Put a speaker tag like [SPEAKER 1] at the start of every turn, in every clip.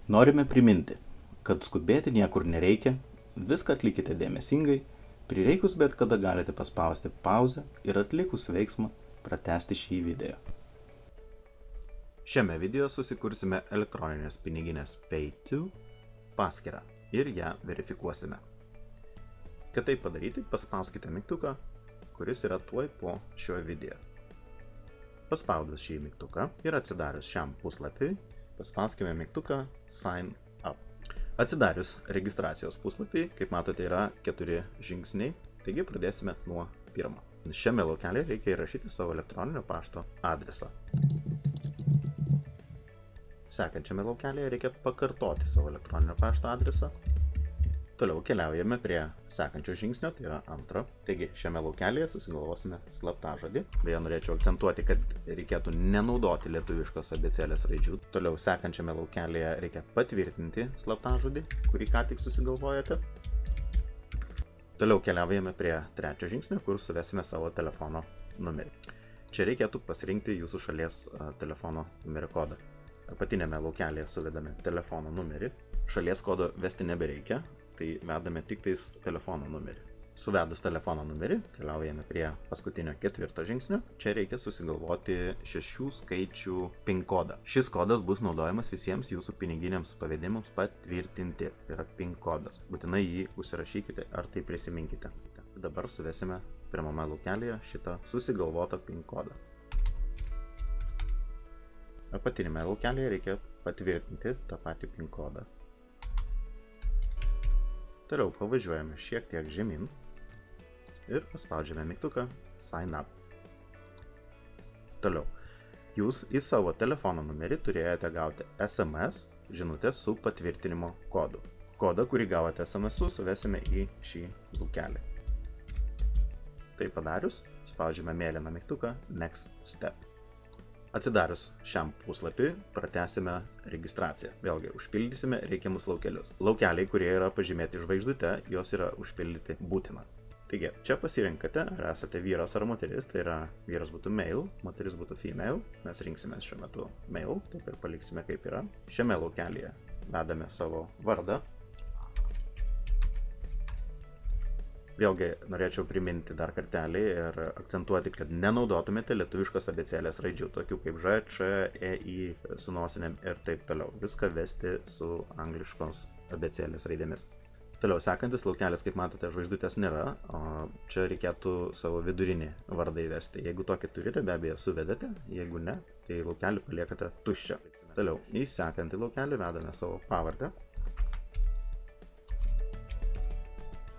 [SPEAKER 1] Norime priminti, kad skubėti niekur nereikia, viską atlikite dėmesingai, prireikus bet kada galite paspausti pauzę ir atlikus veiksmą pratęsti šį video. Šiame video susikursime elektroninės piniginės Pay2 paskyrą ir ją verifikuosime. Kad tai padaryti, paspauskite mygtuką, kuris yra tuoj po šio video. Paspaudus šį mygtuką ir atsidarius šiam puslapiui, paspauskime mygtuką Sign Up. Atsidarius registracijos puslapį, kaip matote, yra 4 žingsniai, taigi pradėsime nuo pirmo. Šiame laukelėje reikia įrašyti savo elektroninio pašto adresą. Sekančiame laukelėje reikia pakartoti savo elektroninio pašto adresą. Toliau keliaujame prie sekančio žingsnio, tai yra antro. Taigi šiame laukelėje susigalvosime slaptažodį. Beje, norėčiau akcentuoti, kad reikėtų nenaudoti lietuviškos abėcėlės raidžių. Toliau sekančiame laukelėje reikia patvirtinti slaptažodį, kurį ką tik susigalvojate. Toliau keliaujame prie trečio žingsnio, kur suvesime savo telefono numerį. Čia reikėtų pasirinkti jūsų šalies telefono numerio kodą. Apatinėme laukelėje suvedame telefono numerį. Šalies kodo vesti nebereikia, tai vedame tik tais telefono numerį. Suvedus telefono numerį, keliaujame prie paskutinio ketvirto žingsnio. Čia reikia susigalvoti 6 skaičių PIN kodą. Šis kodas bus naudojamas visiems jūsų piniginiams pavedimams patvirtinti. Tai yra PIN kodas. Būtinai jį užsirašykite ar tai prisiminkite. Dabar suvesime pirmame laukelėje šitą susigalvotą PIN kodą. Apatinėme laukelėje reikia patvirtinti tą patį PIN kodą. Toliau pavažiuojame šiek tiek žemyn ir paspaudžiame mygtuką Sign Up. Toliau, jūs į savo telefono numerį turėjote gauti SMS žinutę su patvirtinimo kodu. Kodą, kurį gavote SMS-u, suvesime į šį laukelį. Tai padarius, spaudžiame mėlyną mygtuką Next Step. Atsidarius šiam puslapiui, pratęsime registraciją. Vėlgi, užpildysime reikiamus laukelius. Laukeliai, kurie yra pažymėti žvaigždute, jos yra užpildyti būtina. Taigi, čia pasirinkate, ar esate vyras ar moteris, tai yra vyras būtų male, moteris būtų female. Mes rinksime šiuo metu male, taip ir paliksime kaip yra. Šiame laukelyje vedame savo vardą. Vėlgi, norėčiau priminti dar kartelį ir akcentuoti, kad nenaudotumėte lietuviškos abėcėlės raidžių, tokių kaip Ž, Č, E, I, su nosinėm ir taip toliau. Viską vesti su angliškos abėcėlės raidėmis. Toliau, sekantis laukelis, kaip matote, žvaigždutės nėra, o čia reikėtų savo vidurinį vardą įvesti. Jeigu tokį turite, be abejo suvedate, jeigu ne, tai laukelį paliekate tuščią. Toliau, į sekantį laukelį vedame savo pavardę.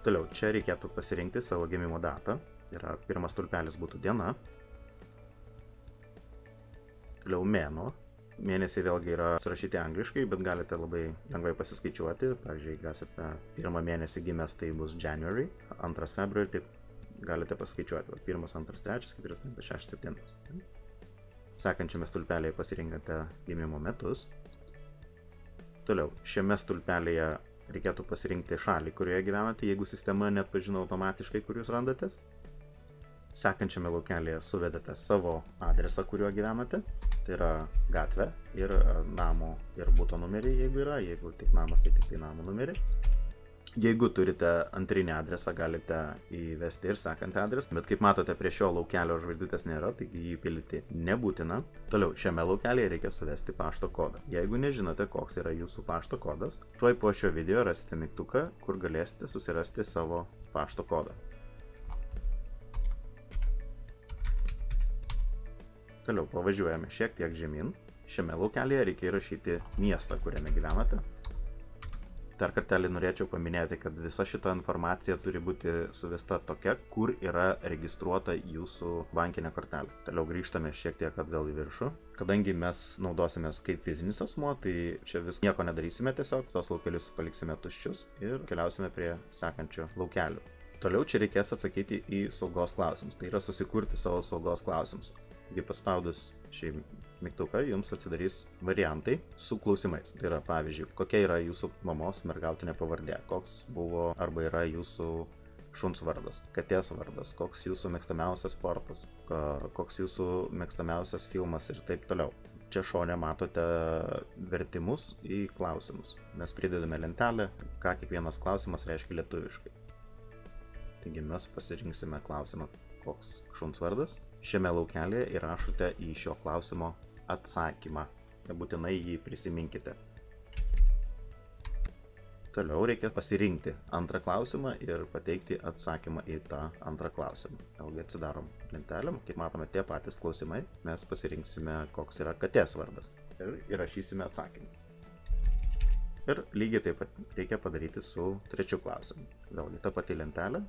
[SPEAKER 1] Toliau, čia reikėtų pasirinkti savo gimimo datą. Yra pirmas stulpelis būtų diena. Toliau mėnuo. Mėnesiai vėlgi yra surašyti angliškai, bet galite labai lengvai pasiskaičiuoti. Pavyzdžiui, jeigu esate pirmą mėnesį gimęs, tai bus January, 2 February, taip galite paskaičiuoti. 1, 2, 3, 4, 5, 6, 7. Sekančiame stulpelėje pasirinkate gimimo metus. Toliau, šiame stulpelėje reikėtų pasirinkti šalį, kurioje gyvenate, jeigu sistema neatpažino automatiškai, kur jūs randatės. Sekančiame laukelėje suvedate savo adresą, kuriuo gyvenate. Tai yra gatvė ir namo ir buto numerį, jeigu yra. Jeigu tik namas, tai tik tai namo numerį. Jeigu turite antrinį adresą, galite įvesti ir sekantį adresą. Bet kaip matote, prie šio laukelio žvaigždutės nėra, taigi jį pildyti nebūtina. Toliau, šiame laukelėje reikia suvesti pašto kodą. Jeigu nežinote, koks yra jūsų pašto kodas, tuoj po šio video rasite mygtuką, kur galėsite susirasti savo pašto kodą. Toliau pavažiuojame šiek tiek žemyn. Šiame laukelėje reikia įrašyti miestą, kuriame gyvenate. Dar kartelį norėčiau paminėti, kad visa šita informacija turi būti suvesta tokia, kur yra registruota jūsų bankinė kortelė. Toliau grįžtame šiek tiek atgal į viršų. Kadangi mes naudosimės kaip fizinis asmuo, tai čia vis nieko nedarysime tiesiog, tos laukelius paliksime tuščius ir keliausime prie sekančių laukelių. Toliau čia reikės atsakyti į saugos klausimus, tai yra susikurti savo saugos klausimus. Taigi paspaudus šį mygtuką jums atsidarys variantai su klausimais. Tai yra, pavyzdžiui, kokia yra jūsų mamos mergautinė pavardė, koks buvo arba yra jūsų šuns vardas, katės vardas, koks jūsų mėgstamiausias sportas, koks jūsų mėgstamiausias filmas ir taip toliau. Čia šone matote vertimus į klausimus. Mes pridedame lentelę, ką kiekvienas klausimas reiškia lietuviškai. Taigi mes pasirinksime klausimą, koks šuns vardas. Šiame laukelėje įrašote į šio klausimo atsakymą. Nebūtinai jį prisiminkite. Toliau reikia pasirinkti antrą klausimą ir pateikti atsakymą į tą antrą klausimą. Vėlgi atsidarom lentelę, kaip matome tie patys klausimai, mes pasirinksime, koks yra katės vardas ir įrašysime atsakymą. Ir lygiai taip pat reikia padaryti su trečiu klausimu. Vėlgi ta pati lentelė,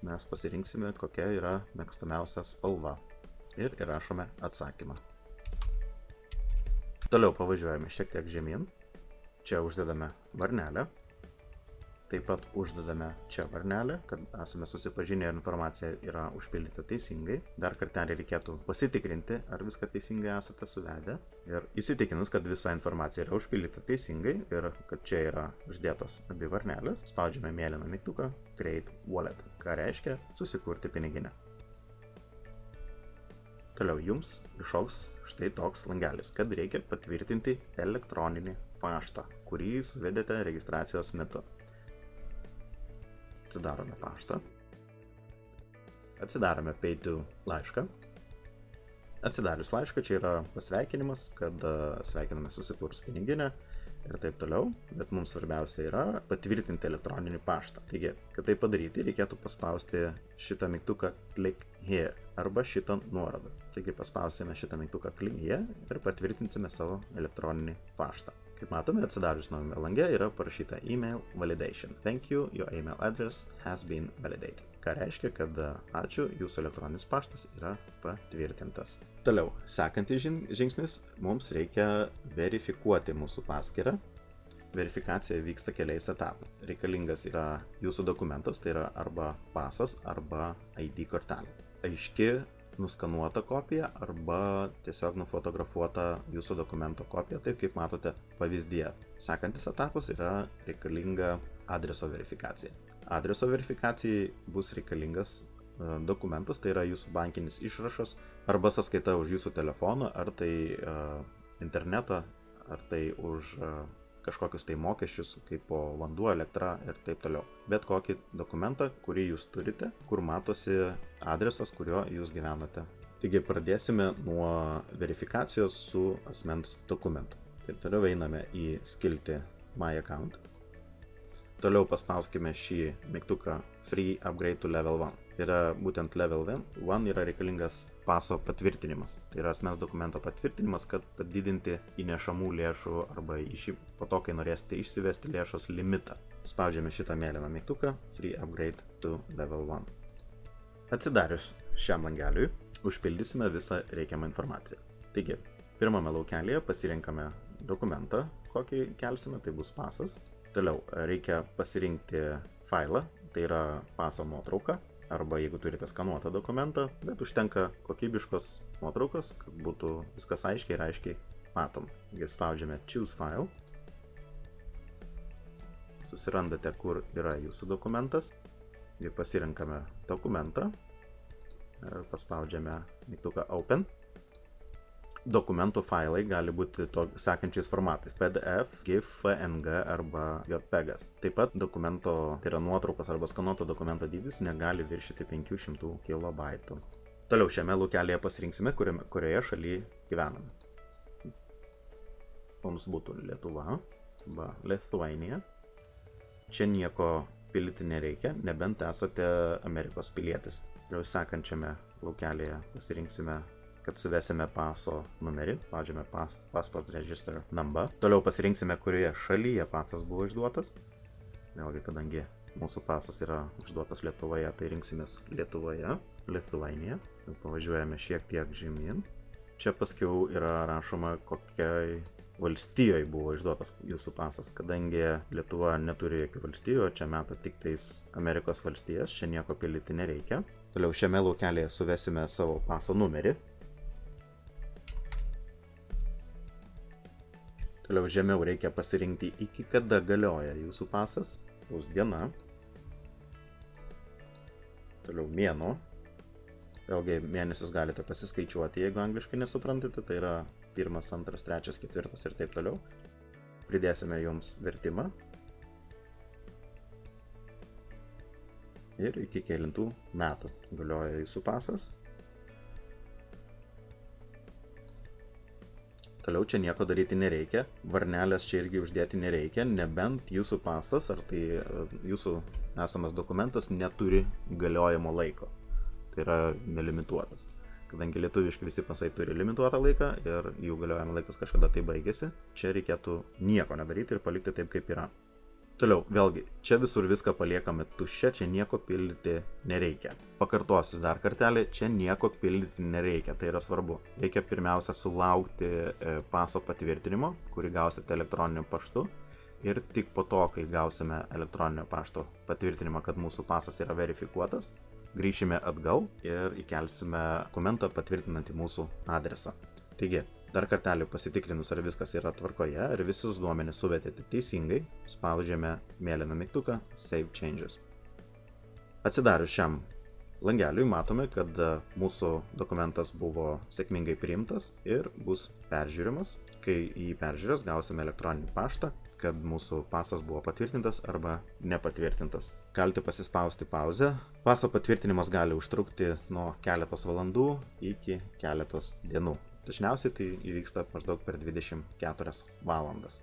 [SPEAKER 1] mes pasirinksime, kokia yra mėgstamiausia spalva ir įrašome atsakymą. Toliau pavažiuojame šiek tiek žemyn. Čia uždedame varnelę, taip pat uždedame čia varnelę, kad esame susipažinę ir informacija yra užpildyta teisingai. Dar kartelį reikėtų pasitikrinti, ar viską teisingai esate suvedę. Ir įsitikinus, kad visa informacija yra užpildyta teisingai ir kad čia yra uždėtos abi varnelės, spaudžiame mėlyną mygtuką Create Wallet, ką reiškia susikurti piniginę. Toliau jums išaugs štai toks langelis, kad reikia patvirtinti elektroninį paštą, kurį suvedėte registracijos metu. Atsidarome paštą. Atsidarome Pay to laišką. Atsidarius laišką, čia yra pasveikinimas, kad sveikiname susikūrus piniginę ir taip toliau, bet mums svarbiausia yra patvirtinti elektroninį paštą. Taigi, kad tai padaryti, reikėtų paspausti šitą mygtuką Click Here arba šitą nuorodą. Taigi paspausime šitą mygtuką Click Here ir patvirtinsime savo elektroninį paštą. Kaip matome, atsidarius naujame lange yra parašyta Email Validation. Thank you, your email address has been validated. Ką reiškia, kad ačiū, jūsų elektroninis paštas yra patvirtintas. Toliau, sekantis žingsnis, mums reikia verifikuoti mūsų paskyrą. Verifikacija vyksta keliais etapais. Reikalingas yra jūsų dokumentas, tai yra arba pasas, arba ID kortelė. Aiški nuskanuota kopija arba tiesiog nufotografuota jūsų dokumento kopija, taip kaip matote pavyzdyje. Sekantis etapas yra reikalinga adreso verifikacija. Adreso verifikacijai bus reikalingas dokumentas, tai yra jūsų bankinis išrašas arba sąskaita už jūsų telefoną, ar tai internetą, ar tai už kažkokius tai mokesčius, kaip po vanduo, elektra ir taip toliau. Bet kokį dokumentą, kurį jūs turite, kur matosi adresas, kurio jūs gyvenate. Taigi pradėsime nuo verifikacijos su asmens dokumentu. Taip toliau einame į skiltį My Account. Toliau paspauskime šį mygtuką Free Upgrade to Level 1. Yra būtent Level 1 yra reikalingas paso patvirtinimas. Tai yra asmens dokumento patvirtinimas, kad padidinti įnešamų lėšų arba po to, kai norėsite išsivesti lėšos limitą. Spaudžiame šitą mėlyną mygtuką Free Upgrade to Level 1. Atsidarius šiam langeliui, užpildysime visą reikiamą informaciją. Taigi, pirmame laukelėje pasirenkame dokumentą, kokį kelsime, tai bus pasas. Toliau reikia pasirinkti failą, tai yra paso nuotrauka, arba jeigu turite skanuotą dokumentą, bet užtenka kokybiškos nuotraukos, kad būtų viskas aiškiai ir aiškiai matom. Taigi spaudžiame Choose File, susirandate, kur yra jūsų dokumentas, ir pasirenkame dokumentą ir paspaudžiame mygtuką Open. Dokumentų failai gali būti sekančiais formatais PDF, GIF, PNG arba JPEGas. Taip pat dokumento, tai yra nuotraukos arba skanuoto dokumento dydis, negali viršyti 500 KB. Toliau šiame laukelėje pasirinksime, kurioje šalyje gyvename. Mums būtų Lietuva arba Lithuania. Čia nieko pildyti nereikia, nebent esate Amerikos pilietis. Toliau sekančiame laukelėje pasirinksime, kad suvesime paso numerį, spaudžiame Passport Register Number. Toliau pasirinksime, kurioje šalyje pasas buvo išduotas. Vėlgi, kadangi mūsų pasas yra išduotas Lietuvoje, tai rinksimės Lietuvoje, Lithuania. Pavažiuojame šiek tiek žemyn. Čia paskiau yra rašoma, kokiai valstijoje buvo išduotas jūsų pasas. Kadangi Lietuva neturi jokių valstijų, čia meta tik tais Amerikos valstijas, čia nieko pildyti nereikia. Toliau šiame laukelėje suvesime savo paso numerį. Toliau žemiau reikia pasirinkti, iki kada galioja jūsų pasas, bus diena. Toliau mėnuo. Vėlgi mėnesius galite pasiskaičiuoti, jeigu angliškai nesuprantate, tai yra 1, 2, 3, 4 ir taip toliau. Pridėsime jums vertimą. Ir iki kelintų metų galioja jūsų pasas. Toliau čia nieko daryti nereikia, varnelės čia irgi uždėti nereikia, nebent jūsų pasas ar tai jūsų esamas dokumentas neturi galiojimo laiko. Tai yra nelimituotas. Kadangi lietuviški visi pasai turi limituotą laiką ir jų galiojimo laikas kažkada tai baigėsi, čia reikėtų nieko nedaryti ir palikti taip, kaip yra. Toliau, vėlgi, čia visur viską paliekame tuščia, čia nieko pildyti nereikia. Pakartosiu dar kartelį, čia nieko pildyti nereikia, tai yra svarbu. Reikia pirmiausia sulaukti paso patvirtinimo, kurį gausite elektroniniu paštu. Ir tik po to, kai gausime elektroninio pašto patvirtinimą, kad mūsų pasas yra verifikuotas, grįšime atgal ir įkelsime dokumentą patvirtinantį mūsų adresą. Taigi, dar kartelį pasitikrinus, ar viskas yra tvarkoje, ar visus duomenis suvedėte teisingai, spaudžiame mėlyną mygtuką Save Changes. Atsidarius šiam langeliui matome, kad mūsų dokumentas buvo sėkmingai priimtas ir bus peržiūrimas. Kai jį peržiūrės, gausime elektroninį paštą, kad mūsų pasas buvo patvirtintas arba nepatvirtintas. Galite pasispausti pauzę. Paso patvirtinimas gali užtrukti nuo keletos valandų iki keletos dienų. Dažniausiai tai įvyksta maždaug per 24 valandas.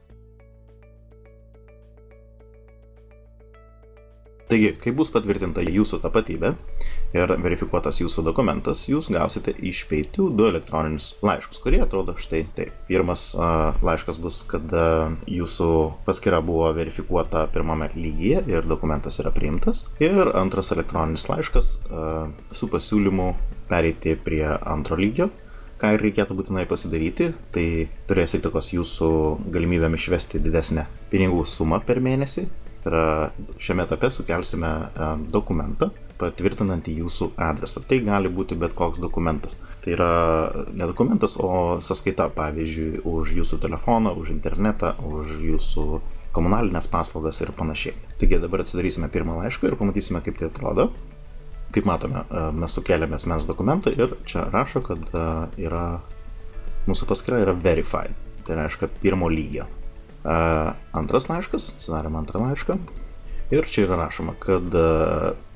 [SPEAKER 1] Taigi, kai bus patvirtinta jūsų tapatybė ir verifikuotas jūsų dokumentas, jūs gausite iš PayTo 2 elektroninius laiškus, kurie atrodo štai taip. Pirmas laiškas bus, kad jūsų paskyra buvo verifikuota pirmame lygyje ir dokumentas yra priimtas. Ir antras elektroninis laiškas su pasiūlymu pereiti prie antro lygio. Ką ir reikėtų būtinai pasidaryti, tai turės įtakos jūsų galimybėm išvesti didesnę pinigų sumą per mėnesį. Tai yra, šiame etape sukelsime dokumentą patvirtinantį jūsų adresą. Tai gali būti bet koks dokumentas. Tai yra ne dokumentas, o sąskaita, pavyzdžiui, už jūsų telefoną, už internetą, už jūsų komunalinės paslaugas ir panašiai. Taigi dabar atsidarysime pirmą laišką ir pamatysime, kaip tai atrodo. Kaip matome, mes sukeliame asmens dokumentą ir čia rašo, kad mūsų paskyra yra verified. Tai reiškia pirmo lygio. Antras laiškas, atsidarėme antrą laišką ir čia yra rašoma, kad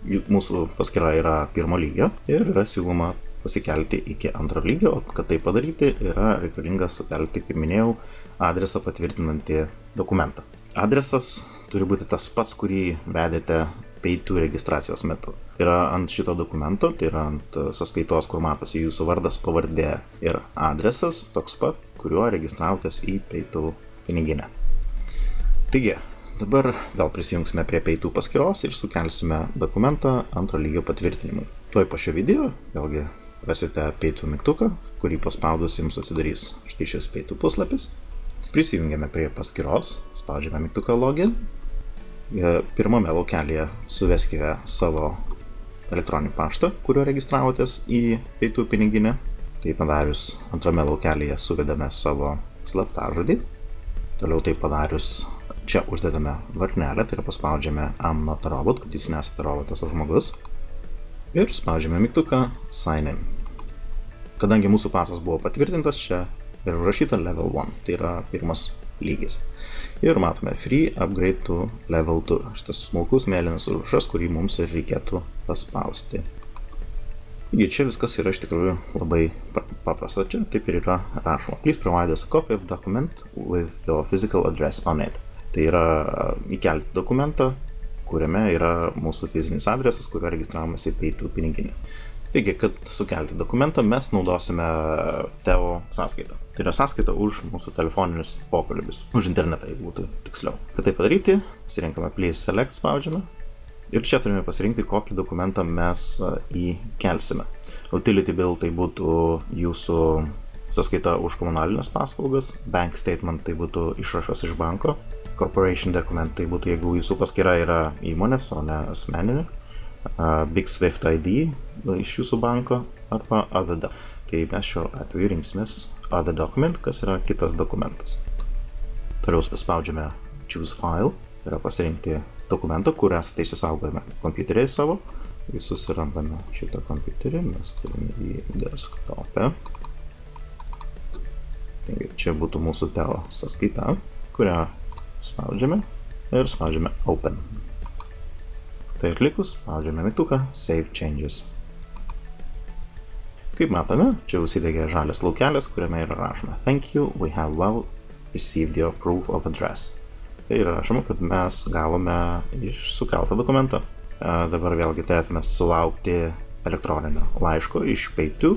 [SPEAKER 1] mūsų paskyra yra pirmo lygio ir yra siūloma pasikelti iki antro lygio, o kad tai padaryti yra reikalinga sukelti, kaip minėjau, adresą patvirtinantį dokumentą. Adresas turi būti tas pats, kurį vedėte PayTo registracijos metu. Tai yra ant šito dokumento, tai yra ant sąskaitos, kur matosi jūsų vardas, pavardė ir adresas, toks pat, kuriuo registravotės į PayTo piniginę. Taigi, dabar vėl prisijungsime prie PayTo paskyros ir sukelsime dokumentą antro lygio patvirtinimui. Tuoj po šio video, vėlgi, rasite PayTo mygtuką, kurį paspaudus jums atsidarys štai šis PayTo puslapis. Prisijungiame prie paskyros, spaudžiame mygtuką Login. Pirmame laukelyje suveskite savo elektroninį paštą, kuriuo registravotės į PayTo piniginę. Tai padarius antrame laukelyje suvedame savo slaptažodį. Toliau tai padarius, čia uždedame varnelę, tai yra paspaudžiame I'm not a robot, kad jūs nesate robotas o žmogus. Ir spaudžiame mygtuką Sign in. Kadangi mūsų pasas buvo patvirtintas, čia yra užrašyta Level 1, tai yra pirmas lygis. Ir matome Free Upgrade to Level 2. Šitas smulkus mėlynas užrašas, kurį mums ir reikėtų paspausti. Taigi čia viskas yra iš tikrųjų labai paprasta. Čia taip ir yra rašoma. Please provide us a copy of document with your physical address on it. Tai yra įkelti dokumentą, kuriame yra mūsų fizinis adresas, kuriuo registravomės į PayTo piniginę. Taigi, kad sukelti dokumentą, mes naudosime Teo sąskaitą. Tai yra sąskaita už mūsų telefoninius pokalbius. Už internetą, jeigu būtų tiksliau. Kad tai padaryti, pasirinkame Please Select, spaudžiame. Ir čia turime pasirinkti, kokį dokumentą mes įkelsime. Utility bill tai būtų jūsų sąskaita už komunalinės paslaugas, bank statement tai būtų išrašas iš banko, corporation document tai būtų, jeigu jūsų paskyra yra įmonės, o ne asmeninė, Big Swift ID iš jūsų banko arba other document. Tai mes šiuo atveju rinksimės other document, kas yra kitas dokumentas. Toliau spaudžiame Choose File, tai yra pasirinkti dokumentą, kur esate įsisaugojame kompiuterėje savo. susirandame šitą kompiuterį, mes turime jį desktopę. Taigi, čia būtų mūsų Teo sąskaita, kurią spaudžiame ir spaudžiame Open. Tai atlikus, spaudžiame mygtuką Save Changes. Kaip matome, čia užsidegė žalias laukelis, kuriame yra rašoma Thank you, we have well received your proof of address. Tai yra rašoma, kad mes gavome sukeltą dokumentą. Dabar vėlgi turėtume sulaukti elektroninio laiško iš Pay2,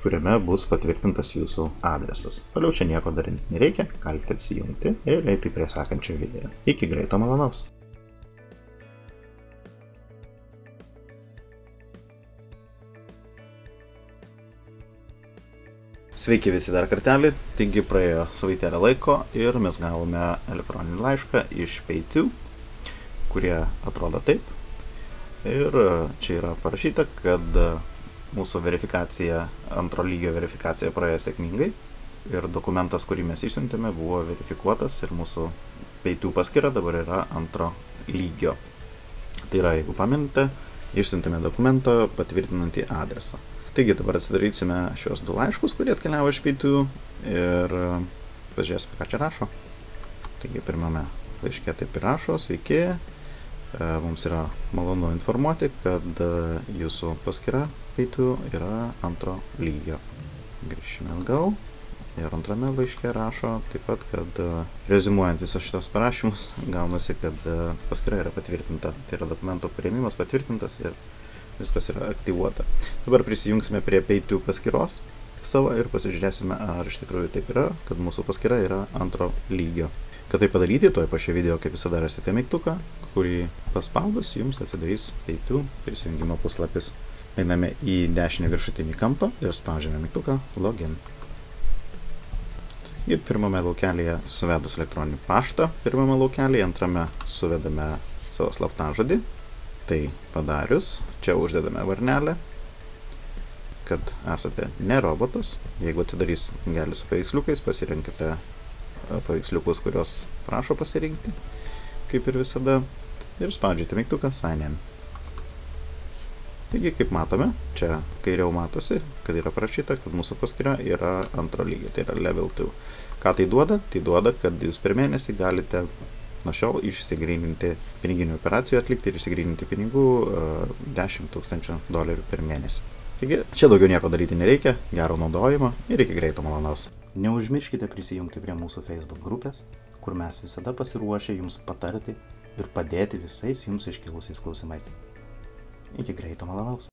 [SPEAKER 1] kuriame bus patvirtintas jūsų adresas. Toliau čia nieko daryti nereikia, galite atsijungti ir eiti prie sekančio video. Iki greito malonaus! Sveiki visi dar kartelį, taigi praėjo savaitėlę laiko ir mes gavome elektroninį laišką iš Pay2, kurie atrodo taip. Ir čia yra parašyta, kad mūsų verifikacija, antro lygio verifikacija praėjo sėkmingai ir dokumentas, kurį mes išsiuntėme, buvo verifikuotas ir mūsų Pay2 paskyra dabar yra antro lygio. Tai yra, jeigu paminite, išsiuntėme dokumentą patvirtinantį adresą. Taigi dabar atsidarysime šios du laiškus, kurie atkeliavo iš Pay2 ir pažiūrėsime, ką čia rašo. Taigi pirmame laiške taip ir rašo, sveiki, mums yra malonu informuoti, kad jūsų paskyra Pay2 yra antro lygio. Grįžime atgal ir antrame laiške rašo taip pat, kad reziumuojant visus šitos parašymus, gaunasi, kad paskyra yra patvirtinta. Tai yra dokumento priėmimas patvirtintas ir viskas yra aktyvuota. Dabar prisijungsime prie Pay2 paskyros savo ir pasižiūrėsime, ar iš tikrųjų taip yra, kad mūsų paskyra yra antro lygio. Kad tai padaryti, tuoj po šio video kaip visada rasite mygtuką, kurį paspaudus jums atsidarys Pay2 prisijungimo puslapis. Einame į dešinį viršutinį kampą ir spaudžiame mygtuką Login. Ir pirmame laukelėje suvedus elektroninį paštą, pirmame laukelėje, antrame suvedame savo slaptažodį. Tai padarius, čia uždedame varnelę, kad esate ne robotas. Jeigu atsidarys langelis su paveiksliukais, pasirinkite paveiksliukus, kurios prašo pasirinkti, kaip ir visada, ir spaudžiate mygtuką Sign in. Taigi, kaip matome, čia kairiau matosi, kad yra parašyta, kad mūsų paskyra yra antro lygio, tai yra level 2. Ką tai duoda? Tai duoda, kad jūs per mėnesį galite nuo šiol išsigryninti piniginių operacijų atlikti ir išsigryninti pinigų $10 000 per mėnesį. Taigi, čia daugiau nieko daryti nereikia, gero naudojimo ir iki greito malonaus. Neužmirškite prisijungti prie mūsų Facebook grupės, kur mes visada pasiruošę jums patarti ir padėti visais jums iškilusiais klausimais. Iki greito malonaus.